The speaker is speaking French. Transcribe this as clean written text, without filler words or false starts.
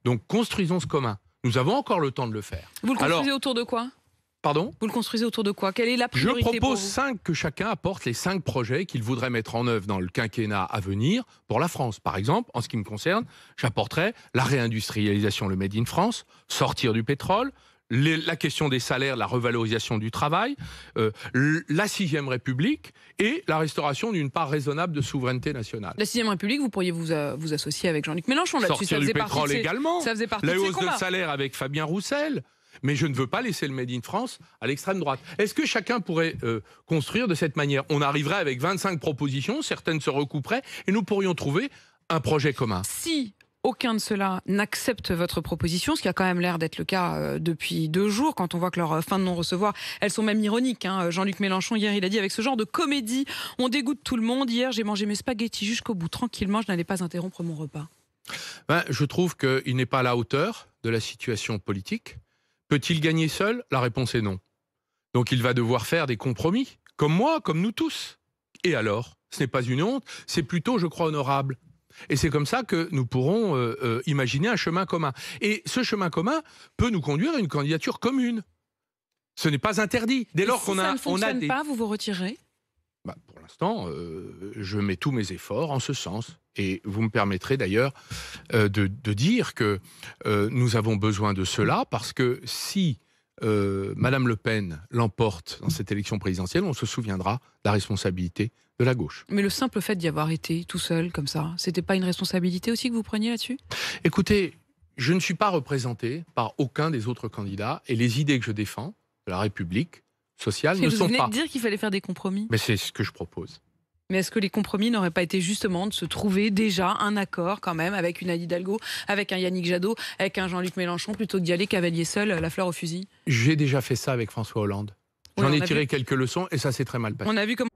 Donc construisons ce commun. Nous avons encore le temps de le faire. Vous le construisez autour de quoi? Pardon? Vous le construisez autour de quoi? Quelle est la priorité Je propose pour vous? que chacun apporte les 5 projets qu'il voudrait mettre en œuvre dans le quinquennat à venir pour la France. Par exemple, en ce qui me concerne, j'apporterai la réindustrialisation, le Made in France, sortir du pétrole, la question des salaires, la revalorisation du travail, la 6e République et la restauration d'une part raisonnable de souveraineté nationale. La 6e République, vous pourriez vous associer avec Jean-Luc Mélenchon là-dessus. Sortir du pétrole également, ça faisait partie la de ses hausse de combats. salaire avec Fabien Roussel. Mais je ne veux pas laisser le Made in France à l'extrême droite. Est-ce que chacun pourrait construire de cette manière? On arriverait avec 25 propositions, certaines se recouperaient, et nous pourrions trouver un projet commun. Si aucun de ceux-là n'accepte votre proposition, ce qui a quand même l'air d'être le cas depuis 2 jours, quand on voit que leurs fins de non-recevoir, elles sont même ironiques. Hein. Jean-Luc Mélenchon, hier, il a dit avec ce genre de comédie, on dégoûte tout le monde. Hier, j'ai mangé mes spaghettis jusqu'au bout, tranquillement, je n'allais pas interrompre mon repas. Je trouve qu'il n'est pas à la hauteur de la situation politique. Peut-il gagner seul? La réponse est non. Donc il va devoir faire des compromis, comme moi, comme nous tous. Et alors? Ce n'est pas une honte, c'est plutôt, je crois, honorable. Et c'est comme ça que nous pourrons imaginer un chemin commun. Et ce chemin commun peut nous conduire à une candidature commune. Ce n'est pas interdit. Dès lors si ça ne fonctionne pas, vous vous retirez? Pour l'instant, je mets tous mes efforts en ce sens. Et vous me permettrez d'ailleurs de dire que nous avons besoin de cela, parce que si Madame Le Pen l'emporte dans cette élection présidentielle, on se souviendra de la responsabilité de la gauche. Mais le simple fait d'y avoir été tout seul, comme ça, c'était pas une responsabilité aussi que vous preniez là-dessus? Écoutez, je ne suis pas représenté par aucun des autres candidats, et les idées que je défends, de la République sociale, ne sont pas... Vous venez de dire qu'il fallait faire des compromis. Mais c'est ce que je propose. Mais est-ce que les compromis n'auraient pas été justement de se trouver déjà un accord quand même avec une Anne Hidalgo, avec un Yannick Jadot, avec un Jean-Luc Mélenchon, plutôt que d'y aller cavalier seul, la fleur au fusil? J'ai déjà fait ça avec François Hollande. J'en ai tiré quelques leçons et ça s'est très mal passé. On a vu comme